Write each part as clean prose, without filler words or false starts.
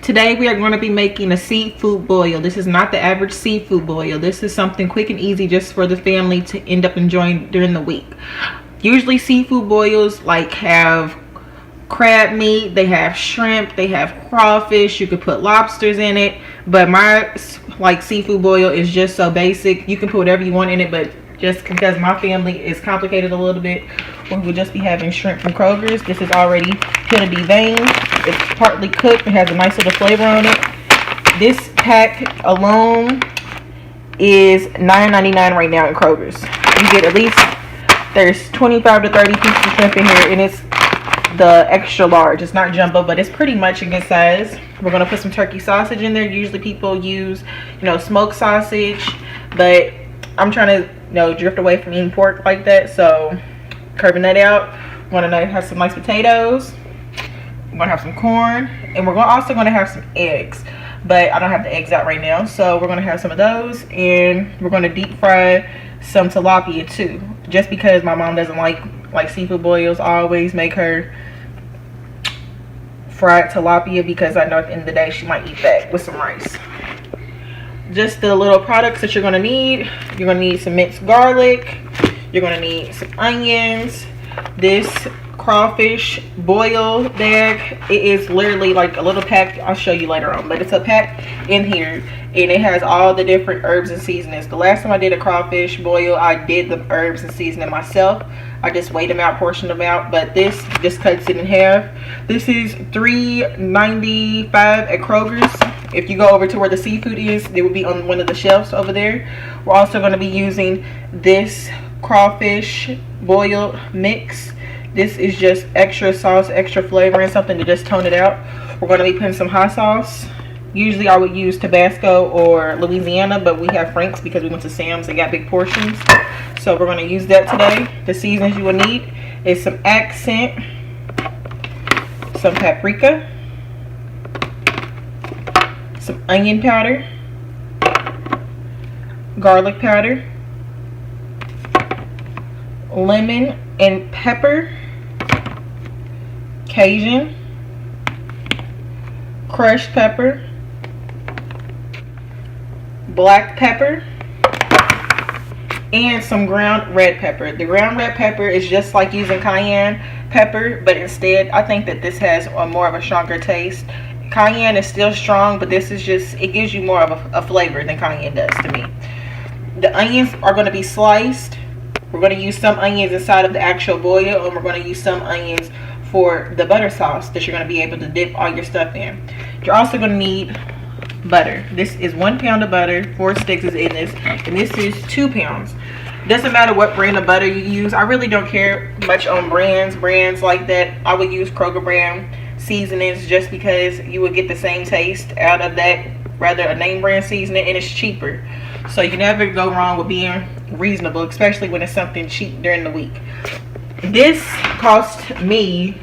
Today we are going to be making a seafood boil. This is not the average seafood boil. This is something quick and easy just for the family to end up enjoying during the week. Usually seafood boils like have crab meat, they have shrimp, they have crawfish, you could put lobsters in it, but my like seafood boil is just so basic. You can put whatever you want in it, but just because my family is complicated a little bit, we will just be having shrimp from Kroger's. This is already gonna be veined. It's partly cooked and has a nice little flavor on it. This pack alone is $9.99 right now in Kroger's. You get at least, there's 25 to 30 pieces of shrimp in here, and it's the extra large. It's not jumbo, but it's pretty much a good size. We're gonna put some turkey sausage in there. Usually people use, smoked sausage, but I'm trying to, drift away from eating pork like that, so curving that out. We're gonna have some nice potatoes. We're gonna have some corn, and we're also gonna have some eggs, but I don't have the eggs out right now, so we're gonna have some of those, and we're gonna deep fry some tilapia too, just because my mom doesn't like seafood boils. I always make her fried tilapia because I know at the end of the day she might eat that with some rice. Just the little products that you're gonna need. You're gonna need some minced garlic. You're gonna need some onions. This crawfish boil bag, it is literally like a little pack. I'll show you later on, but it's a pack in here, and it has all the different herbs and seasonings. The last time I did a crawfish boil, I did the herbs and seasoning myself. I just weighed them out, portioned them out, but this just cuts it in half. This is $3.95 at Kroger's. If you go over to where the seafood is, it will be on one of the shelves over there. We're also going to be using this crawfish boil mix. This is just extra sauce, extra flavor, and something to just tone it out. We're going to be putting some hot sauce. Usually I would use Tabasco or Louisiana, but we have Frank's because we went to Sam's. They got big portions, so we're going to use that today. The seasonings you will need is some Ascent, some Paprika, some onion powder, garlic powder, lemon and pepper, Cajun, crushed pepper, black pepper, and some ground red pepper. The ground red pepper is just like using cayenne pepper, but instead I think that this has more of a stronger taste. Cayenne is still strong, but this is just, it gives you more of a flavor than cayenne does to me. The onions are going to be sliced. We're going to use some onions inside of the actual boil, and we're going to use some onions for the butter sauce that you're going to be able to dip all your stuff in. You're also going to need butter. This is 1 pound of butter. 4 sticks is in this, and this is 2 pounds. Doesn't matter what brand of butter you use. I really don't care much on brands like that. I would use Kroger brand seasonings just because you would get the same taste out of that, rather a name brand seasoning, and it's cheaper. So you never go wrong with being reasonable, especially when it's something cheap during the week. This cost me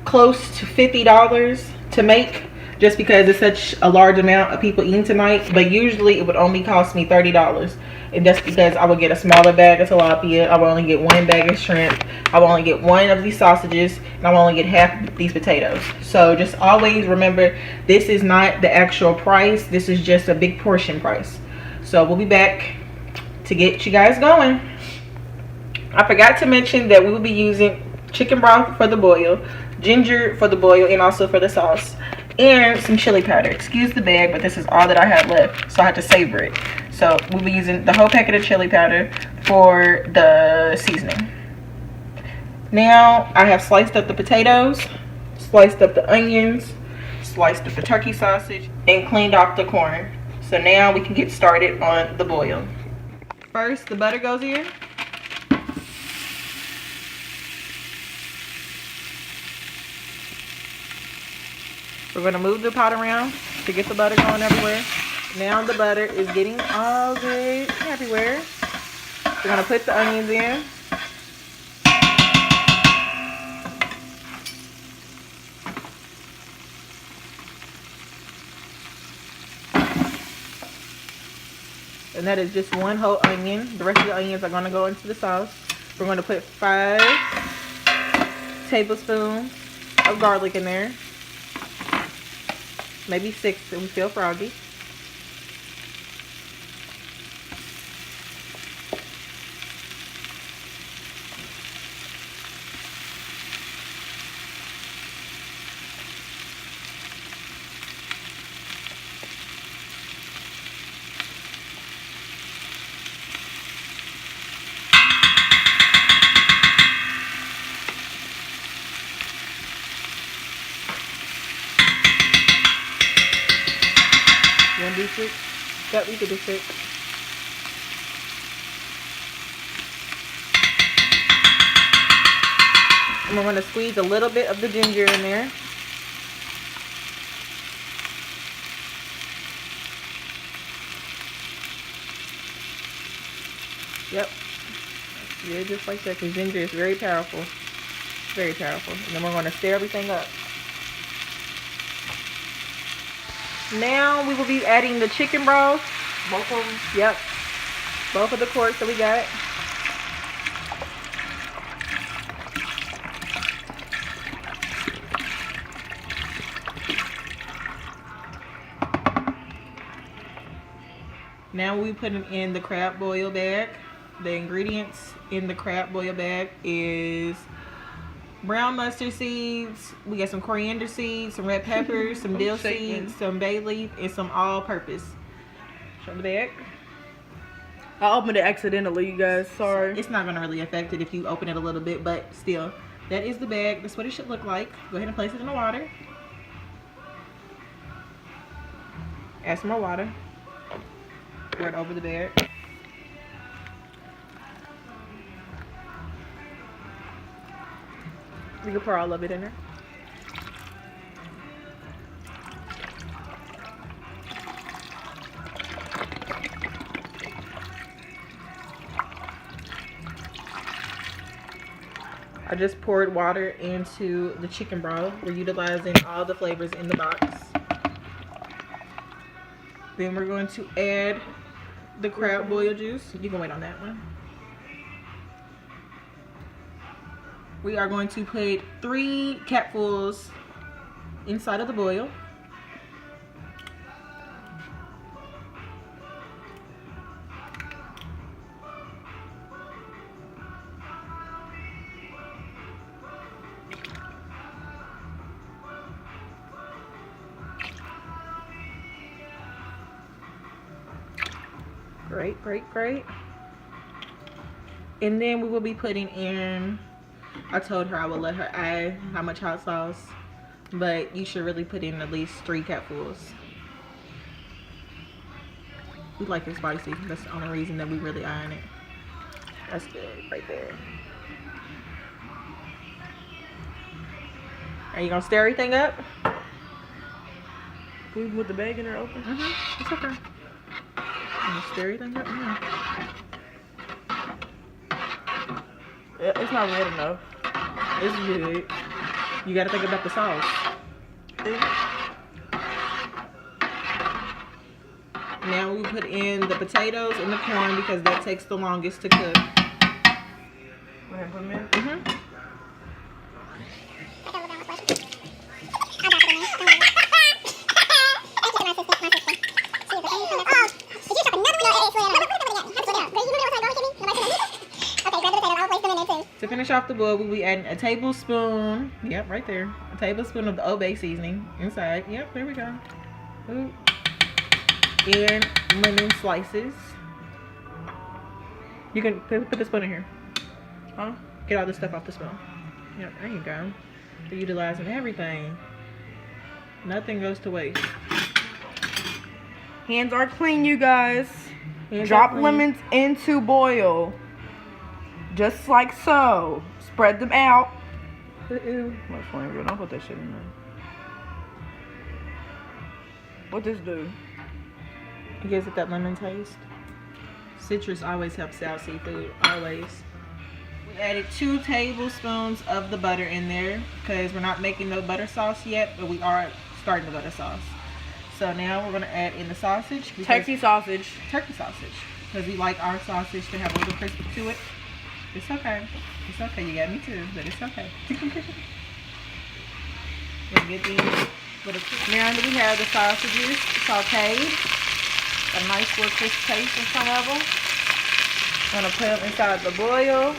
close to $50 to make, just because it's such a large amount of people eating tonight, but usually it would only cost me $30. And that's because I would get a smaller bag of tilapia, I would only get 1 bag of shrimp, I would only get 1 of these sausages, and I would only get half of these potatoes. So just always remember, this is not the actual price, this is just a big portion price. So we'll be back to get you guys going. I forgot to mention that we will be using chicken broth for the boil, ginger for the boil, and also for the sauce, and some chili powder. Excuse the bag, but this is all that I had left, so I had to savor it. So we'll be using the whole packet of chili powder for the seasoning. Now I have sliced up the potatoes, sliced up the onions, sliced up the turkey sausage, and cleaned off the corn. So now we can get started on the boil. First, the butter goes in. We're going to move the pot around to get the butter going everywhere. Now the butter is getting all good everywhere. We're going to put the onions in. And that is just 1 whole onion. The rest of the onions are going to go into the sauce. We're going to put 5 tablespoons of garlic in there. maybe 6 if we feel froggy. You want to do 6? Yep, we could do 6. And we're going to squeeze a little bit of the ginger in there. Yep. Yeah, just like that, because ginger is very powerful. Very powerful. And then we're going to stir everything up. Now we will be adding the chicken broth. Both of them? Yep. Both of the quarts that we got. Now we'll be putting in the crab boil bag. The ingredients in the crab boil bag is brown mustard seeds, we got some coriander seeds, some red peppers, some dill seeds, some bay leaf, and some all-purpose. Show the bag. I opened it accidentally, you guys. Sorry. It's not going to really affect it if you open it a little bit, but still. That is the bag. That's what it should look like. Go ahead and place it in the water. Add some more water. Pour it over the bag. You can pour all of it in there. I just poured water into the chicken broth. We're utilizing all the flavors in the box. Then we're going to add the crab boil juice. You can wait on that one. We are going to put 3 capfuls inside of the boil. Great, great, great. And then we will be putting in, I told her I would let her add how much hot sauce, but you should really put in at least 3 capfuls. We like it spicy. That's the only reason that we really iron it. That's good right there. Are you gonna stir everything up? Can we put the bag in there open? It's okay. Stir everything up. It's not red enough. It's good. You gotta think about the sauce. Now we put in the potatoes and the corn because that takes the longest to cook. Go ahead and put them in. To finish off the boil, we'll be adding a tablespoon, yep, right there, a tablespoon of the Old Bay seasoning inside. Yep, there we go. Ooh. And lemon slices. You can put the spoon in here. Huh? Get all this stuff off the spoon. Yep, there you go. They're utilizing everything. Nothing goes to waste. Hands are clean, you guys. Hands Drop lemons into boil. Just like so. Spread them out. Much flavor. Don't put that shit in there. What this do? It gives it that lemon taste. Citrus always helps out seafood. Always. We added 2 tablespoons of the butter in there because we're not making no butter sauce yet, but we are starting the butter sauce. So now we're going to add in the sausage. Turkey sausage. Turkey sausage. Because we like our sausage to have a little crispy to it. It's okay. It's okay. You got me too, but it's okay. We'll get these Now that we have the sausages sauteed, a nice little crisp taste in some of them. I'm gonna put them inside the boil.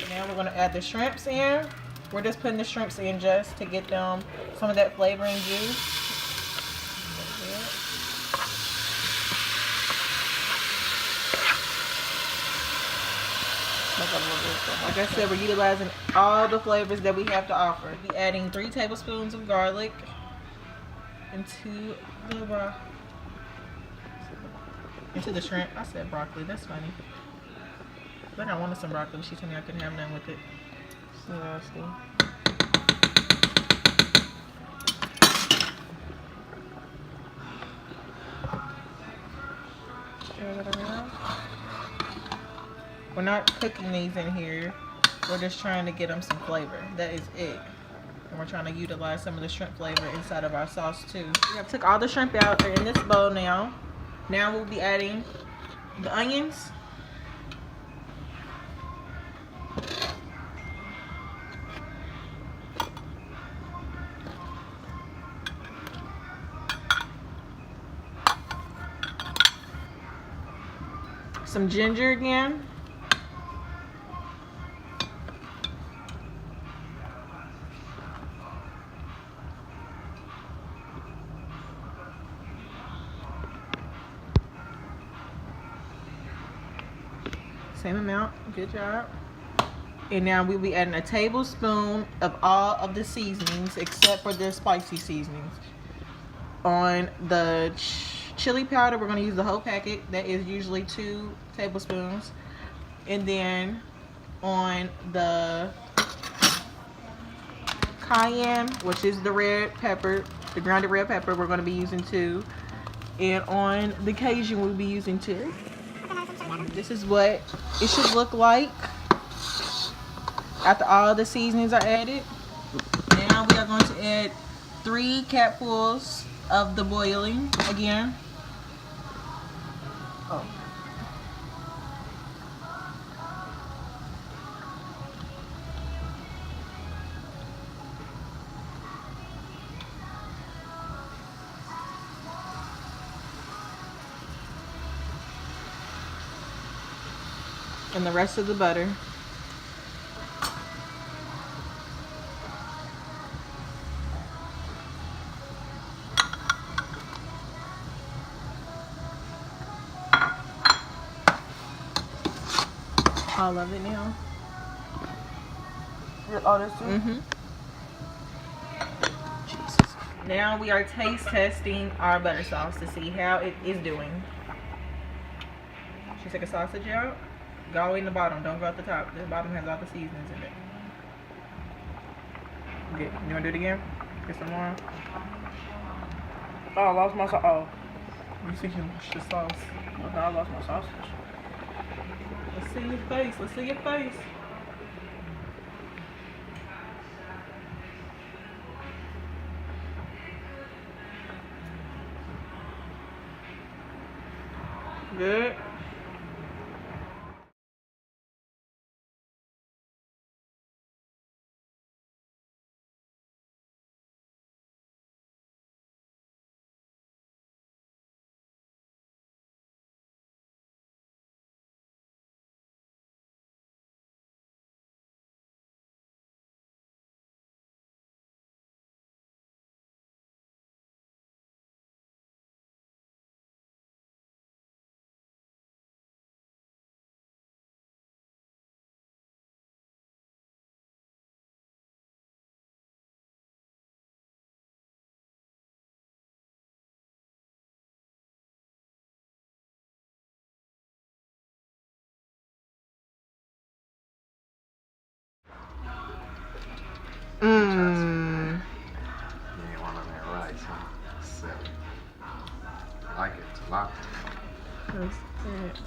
Now we're gonna add the shrimps in. We're just putting the shrimps in just to get them some of that flavor and juice. Like I said, we're utilizing all the flavors that we have to offer. We'll be adding 3 tablespoons of garlic into the shrimp. I said broccoli, that's funny. But I wanted some broccoli. She told me I couldn't have none with it. It's nasty. Stir that around. We're not cooking these in here. We're just trying to get them some flavor. That is it. And we're trying to utilize some of the shrimp flavor inside of our sauce too. We have took all the shrimp out. They're in this bowl now. Now we'll be adding the onions. Some ginger again. Same amount, good job. And now we'll be adding a tablespoon of all of the seasonings except for the spicy seasonings. On the chili powder, we're gonna use the whole packet. That is usually 2 tablespoons. And then on the cayenne, which is the red pepper, the grounded red pepper, we're gonna be using 2. And on the Cajun, we'll be using 2. This is what it should look like after all the seasonings are added. Now we are going to add 3 capfuls of the boiling again. Oh. And the rest of the butter. All of it now. All this too? Mm-hmm. Jesus. Now we are taste testing our butter sauce to see how it is doing. She took a sausage out. Go all the way in the bottom. Don't go at the top. The bottom has all the seasonings in it. Good. You want to do it again? Get some more? Oh, I lost my sauce. Oh. You see you lost the sauce. Okay, I lost my sausage. Let's see your face. Let's see your face. Good. Mmm. You ain't one of that rice, huh? Silly. I like it a lot. That's it.